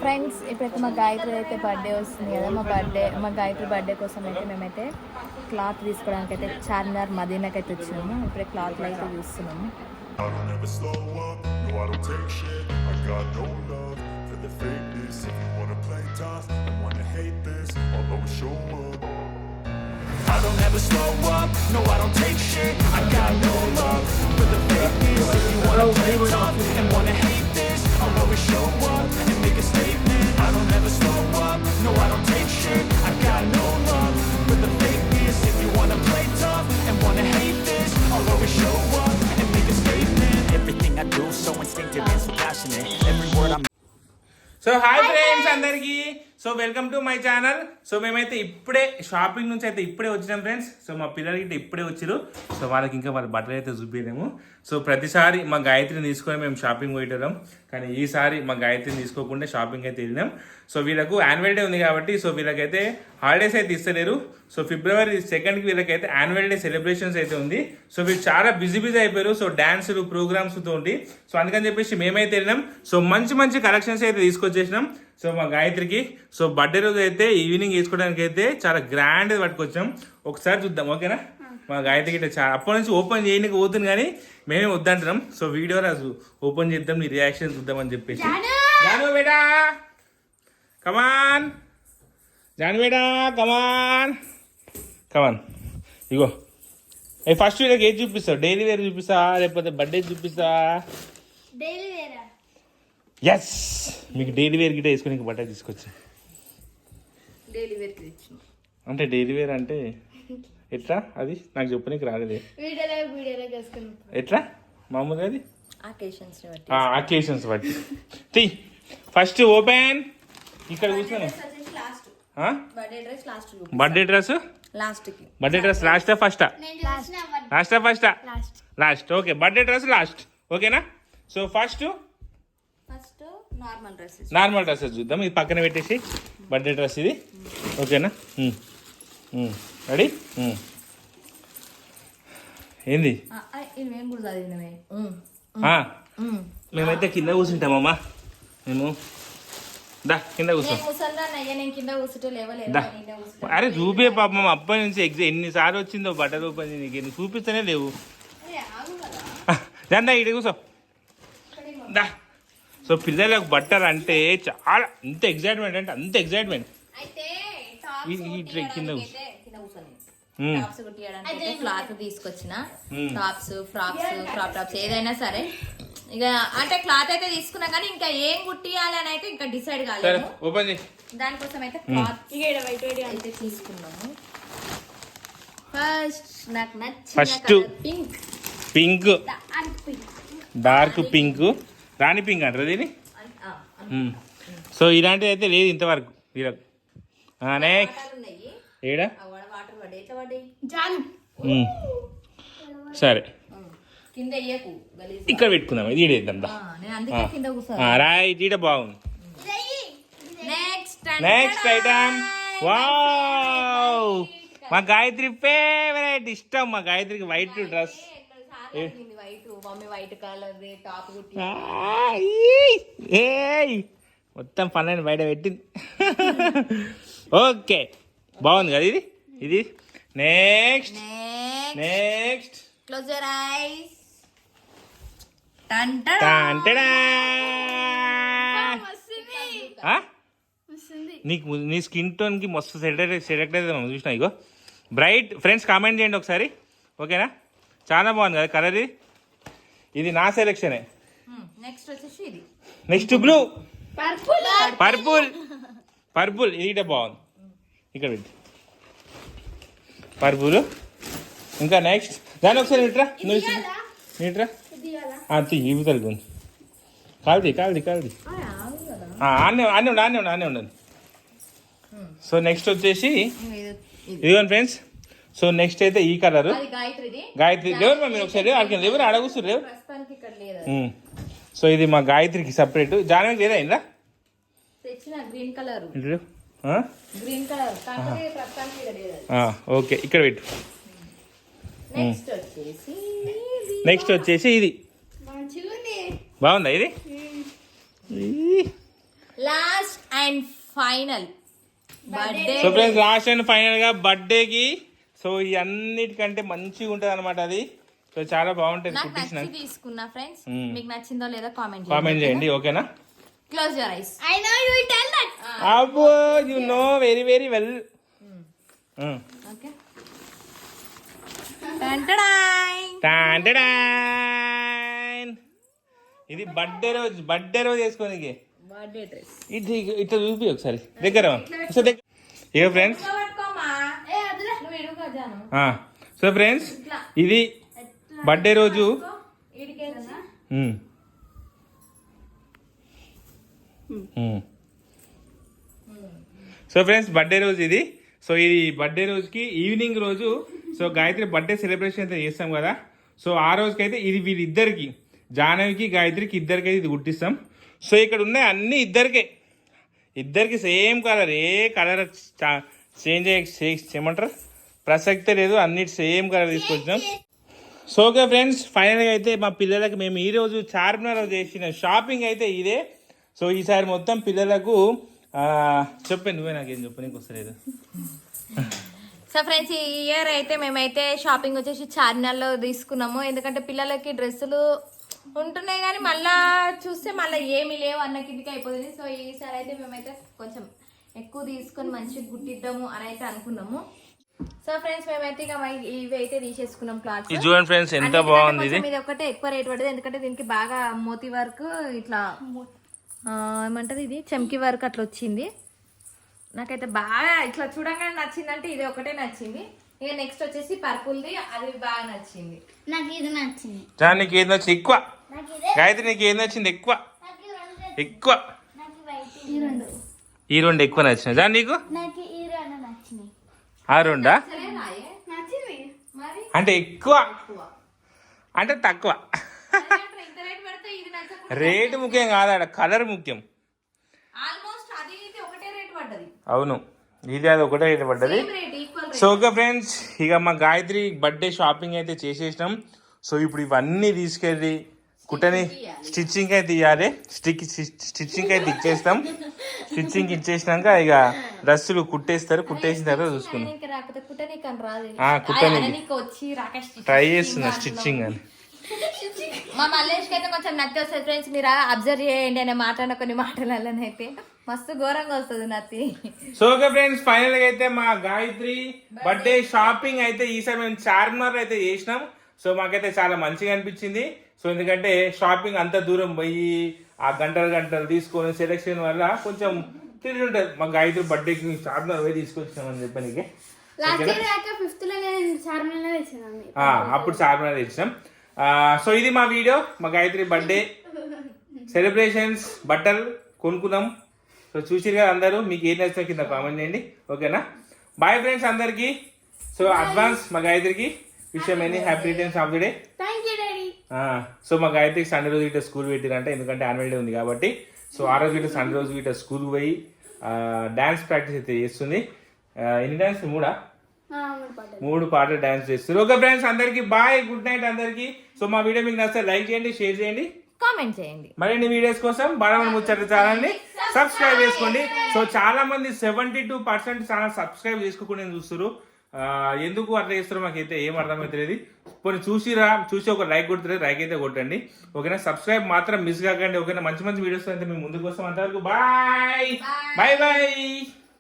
Friends ఇప్పుడైతే మా గాయత్రి అయితే బర్త్డే వస్తుంది కదా, మా గాయత్రి బర్త్డే కోసం అయితే మేమైతే క్లాత్ తీసుకోవడానికి అయితే చార్మినార్ మదీనాకి అయితే వచ్చినాము. ఇప్పుడే క్లాత్లు అయితే చూస్తున్నాము. I don't ever slow up, no I don't take shit. I got no love for the fakeness. If you wanna play tough and wanna hate this, I'll always show up and make a statement. I don't ever slow up, no I don't take shit. I got no love for the fakeness. If you wanna play tough and wanna hate this, I'll always show up and make a statement. Everything I do so instinctive and so passionate. Every word I'm so hi friends అందరికి. So welcome to my channel. So మేమైతే ఇప్పుడే shopping నుంచి అయితే ఇప్పుడే వచ్చినాం friends. So మా పిల్లలకి ఇప్పుడే వచ్చారు. సో వాళ్ళకి ఇంకా వాళ్ళ బట్టలు అయితే చూపించలేము. సో ప్రతిసారి మా గాయత్రిని తీసుకొని మేము షాపింగ్ పోయేటోళ్ళం, కానీ ఈసారి మా గాయత్రిని తీసుకోకుండా షాపింగ్ అయితే వెళ్ళినాం. సో వీళ్ళకు యాన్యువల్ డే ఉంది కాబట్టి సో వీళ్ళకైతే హాలిడేస్ అయితే ఇస్తలేరు. సో February 2nd వీళ్ళకైతే యాన్యువల్ డే సెలబ్రేషన్స్ అయితే ఉంది. సో వీళ్ళు చాలా బిజీ అయిపోయారు. సో డాన్సులు ప్రోగ్రామ్స్ తోటి. సో అందుకని చెప్పేసి మేమైతే వెళ్ళినాం. సో మంచి కలెక్షన్స్ అయితే తీసుకొచ్చేసినాం. సో మా గాయత్రికి సో బర్త్డే రోజు అయితే ఈవినింగ్ వేసుకోవడానికి అయితే చాలా గ్రాండ్ పట్టుకొచ్చాం. ఒకసారి చూద్దాం, ఓకేనా? మా గాయత్రికి అయితే చాలా అప్పటి నుంచి ఓపెన్ చేయడానికి పోతుంది, కానీ మేమే వద్దంటున్నాం. సో వీడియో రాజు ఓపెన్ చేద్దాం, నీ రియాక్షన్ చూద్దామని చెప్పేసి. జాను బేటా కమాన్, జాను బేటా కమాన్ కమాన్. ఇగో ఫస్ట్ వీళ్ళకి ఏది చూపిస్తావు? డైలీ వేర్ చూపిస్తా లేకపోతే బర్త్డే చూపిస్తా? ఎస్, మీకు డైలీ వేర్ గిట్ట వేసుకుని బట్ట తీసుకొచ్చా. అంటే డైలీ వేర్ అంటే ఎట్లా? అది నాకు చెప్పనీకి రాలేదే. ఎట్లా మామూలుగా అది అకేషన్స్ బట్టి. First open. ఇక్కడ కూర్చొని birthday dress last first okay. Birthday dress last, ఓకేనా? సో ఫస్ట్ నార్మల్ డ్రెస్సెస్ చూద్దాం. ఇది పక్కన పెట్టేసి బర్త్డే డ్రెస్ ఇది, ఓకేనా? రెడీ? ఏంది? మేమైతే కింద కూర్చుంటామమ్మా. మేము దా కింద కూర్చో. అరే చూపే పాపం, అబ్బాయి నుంచి ఎన్నిసార్లు వచ్చిందో బట్టలు ఓపెన్ నీకు చూపిస్తూనే లేవు. దా ఇక్కడ కూర్చో దా. సో పిల్లలకు బట్టలు అంటే చాలా అంత ఎగ్జైట్మెంట్ అంటే అంత ఎగ్జైట్మెంట్. కింద క్లాత్ తీసుకొచ్చిన టాప్స్, ఫ్రాక్స్, క్రాప్ టాప్స్ ఏదైనా సరే ఇక అంటే క్లాత్ అయితే తీసుకున్నా, కానీ ఇంకా ఏం కుట్టియాలి అని అయితే ఇంకా డిసైడ్ కాలేదు. దానికోసం అయితే క్లాత్ అయితే తీసుకున్నాము. ఫస్ట్ పింక్, డార్క్ పింక్, రాణి పింక్ అంటారు దీన్ని. సో ఇలాంటిది అయితే లేదు ఇంతవరకు వీళ్ళకు. ఏడా సరే ఇక్కడ పెట్టుకుందాం. ఇది ఈడేద్దాం. రైట్, ఈడ బాగుంది. Next item. వావ్, మా గాయత్రి ఫేవరెట్, ఇష్టం మా గాయత్రికి వైట్ డ్రెస్. మొత్తం పన్నెండు బయట పెట్టింది. ఓకే, బాగుంది కదా ఇది. ఇది నెక్స్ట్ క్లోజ్ యువర్ ఐస్. నీకు నీ స్కిన్ టోన్ కి మస్తు సెలెక్ట్ అయితే చూసినా. ఇగో బ్రైట్. ఫ్రెండ్స్ కామెంట్ చేయండి ఒకసారి, ఓకేనా? చాలా బాగుంది కదా కలర్. ఇది నా సెలెక్షనే. నెక్స్ట్ బ్లూ, పర్పుల్ ఇది బాగుంది. ఇక్కడ పెట్టి పర్పుల్. ఇంకా నెక్స్ట్ దాని ఒకసారి ఇట్రా, నీట్రా ఇవి తగ్గుంది. కాల్ది ఆనే ఉండండి. సో నెక్స్ట్ వచ్చేసి ఇదిగోండి ఫ్రెండ్స్. సో నెక్స్ట్ అయితే ఈ కలర్ గాయత్రి ఎవరు మీరు ఒకసారి ఎవరు అడగుస్తారు. సో ఇది మా గాయత్రికి సపరేట్. జానవికి లేదా ఇందా ఓకే, ఇక్కడ పెట్టు. నెక్స్ట్ వచ్చేసి ఇది బాగుందా? ఇది last and final birthday so friends last and final గా బర్త్డేకి సో ఈ అన్నిటికంటే మంచిగా ఉంటది అనమాట అది. సో చాలా బాగుంటది. నాకు నచ్చి తీసుకున్నా ఫ్రెండ్స్. మీకు నచ్చిందో లేదో కామెంట్ చేయండి ఓకేనా. Close your eyes. I know you will tell that. అబ్బో you know very very well. Okay ఇది బర్త్డే రోజు వేసుకోనికి బర్త్డే డ్రెస్. ఇది ఇట్లా చూపి ఒకసారి దగ్గర. ఇక ఫ్రెండ్స్ సో ఫ్రెండ్స్ ఇది బర్త్డే రోజు సో ఫ్రెండ్స్ బర్త్డే రోజు ఇది. సో ఇది బర్త్డే రోజుకి ఈవినింగ్ రోజు సో గాయత్రి బర్త్డే సెలబ్రేషన్ అయితే చేస్తాం కదా. సో ఆ రోజుకి అయితే ఇది వీళ్ళిద్దరికి జాహ్నవికి గాయత్రికి ఇద్దరికి అయితే ఇది కుట్టిస్తాం. సో ఇక్కడ ఉన్నాయి అన్ని ఇద్దరికి సేమ్ కలర్, ఏ కలర్ చేంజ్ చేయమంటారు ప్రసక్తే లేదు, అన్నిటి సేమ్ కలర్ తీసుకొచ్చినాం. సో ఓకే ఫ్రెండ్స్ ఫైనల్గా అయితే మా పిల్లలకి మేము ఈరోజు చార్మినార్ చేసిన షాపింగ్ అయితే ఇదే. సో ఈసారి మొత్తం పిల్లలకు చెప్పండి, నువ్వే నాకేం చెప్పు, నీకు వస్తలేదు. సో ఫ్రెండ్స్ ఈ ఇయర్ అయితే మేమైతే షాపింగ్ వచ్చేసి చార్మినార్లో తీసుకున్నాము. ఎందుకంటే పిల్లలకి డ్రెస్సులు ఉంటున్నాయి కానీ మళ్ళా చూస్తే మళ్ళీ ఏమీ లేవు అన్న కిందికి అయిపోతుంది. సో ఈసారి అయితే మేమైతే కొంచెం ఎక్కువ తీసుకొని మంచిగా గుట్టిద్దాము అని అయితే అనుకున్నాము. సో ఫ్రెండ్స్ మేమైతే ఇక ఇవి అయితే తీసేసుకున్నాం క్లాత్. చూడండి ఫ్రెండ్స్ ఎంత బాగుంది ఇది. ఇది ఒకటే ఎక్కువ రేట్ పడుతుంది ఎందుకంటే దీనికి బాగా మోతీ వర్క్ ఇట్లా ఏమంటది ఇది చమ్కీ వర్క్ అట్లా వచ్చింది. నాకైతే బాగా ఇట్లా చూడంగానే నచ్చిందంటే ఇది ఒకటే నచ్చింది. ఇక నెక్స్ట్ వచ్చేసి పర్పుల్ది, అది బాగా నచ్చింది. నాకు ఇది నచ్చింది. నీకు ఏది నచ్చింది ఎక్కువ? గాయత్రి నీకు ఏది నచ్చింది ఎక్కువ? ఎక్కువ ఈ రెండు ఎక్కువ నచ్చినాయి. దాని నీకు నాకు ఈ రెండు నచ్చినాయి. ఆ రెండా? అంటే ఎక్కువ అంటే తక్కువ. రేటు ముఖ్యం కాదు, కలర్ ముఖ్యం. అవును ఇది అది ఒకటే రేటు పడ్డది. సో ఓకే ఫ్రెండ్స్ ఇక మా గాయత్రి బర్త్డే షాపింగ్ అయితే చేసేసినాం. సో ఇప్పుడు ఇవన్నీ తీసుకెళ్ళి కుట్టని స్టిచ్చింగ్ అయితే ఇవ్వాలి. స్టిచ్చింగ్ అయితే ఇచ్చేస్తాం. స్టిచ్చింగ్ ఇచ్చేసినాక ఇక డ్రెస్సులు కుట్టేస్తారు. కుట్టేసిన తర్వాత చూసుకుందాం. కుట్టని ట్రై చేస్తున్నా స్టిచ్చింగ్ అని. మా మల్లేష్కి అయితే కొంచెం నత్తి వస్తుంది ఫ్రెండ్స్, మీరు అబ్జర్వ్ చేయండి అనే మాట్లాడిన కొన్ని మాటలైతే మస్తు ఘోరంగా వస్తుంది నత్తి. సో ఓకే ఫ్రెండ్స్ ఫైనల్ గా అయితే మా గాయత్రి బర్త్డే షాపింగ్ అయితే ఈసారి మేము చార్మినార్ అయితే చేసినాం. సో మాకైతే చాలా మంచిగా అనిపించింది. సో ఎందుకంటే షాపింగ్ అంత దూరం పోయి ఆ గంటలు తీసుకొని సెలెక్షన్ వల్ల కొంచెం తిరిగి ఉంటుంది. మా గాయత్రి బర్త్డేకి చార్మినార్ పోయి తీసుకొచ్చినామని చెప్పడానికి అప్పుడు చార్మినార్ తెచ్చినాం. సో ఇది మా వీడియో, మా గాయత్రి బర్త్డే సెలబ్రేషన్స్ బట్టలు కొనుక్కున్నాం. సో చూసిరు కదా అందరూ, మీకు ఏం నచ్చినా కింద కామెంట్ చేయండి ఓకేనా. బాయ్ ఫ్రెండ్స్ అందరికి. సో అడ్వాన్స్ మా గాయత్రికి wish many happy returns of the day. So మా గాయత్రికి సండే రోజు ఇట్లా స్కూల్ పెట్టిరంటే ఎందుకంటే యాన్యువల్ డే ఉంది కాబట్టి. సో ఆ రోజు ఇట్లా సండే రోజు ఇట్లా స్కూల్కి పోయి డాన్స్ ప్రాక్టీస్ అయితే చేస్తుంది. ఎన్ని డాన్స్? మూడు పాటలు డాన్స్ చేస్తారు. ఓకే ఫ్రెండ్స్ అందరికి బాయ్, గుడ్ నైట్ అందరికి. సో మా వీడియో మీకు నచ్చితే లైక్ చేయండి, షేర్ చేయండి, కామెంట్ చేయండి. మరిన్ని వీడియోస్ కోసం బాలమని ముచ్చట ఛానల్ని సబ్స్క్రైబ్ చేసుకోండి. సో చాలా మంది 72% ఛానల్ సబ్స్క్రైబ్ చేసుకోకుండా చూస్తారు. ఎందుకు అట్లా చేస్తారో మాకైతే ఏం అర్థమైతే కొన్ని చూసి ఒక లైక్ కొడుతుంది, లైక్ అయితే కొట్టండి ఓకేనా. సబ్స్క్రైబ్ మాత్రం మిస్ కాకండి ఓకేనా. మంచి వీడియోస్ అయితే మేము ముందుకు వస్తాం. అంతవరకు బాయ్ బాయ్ బాయ్.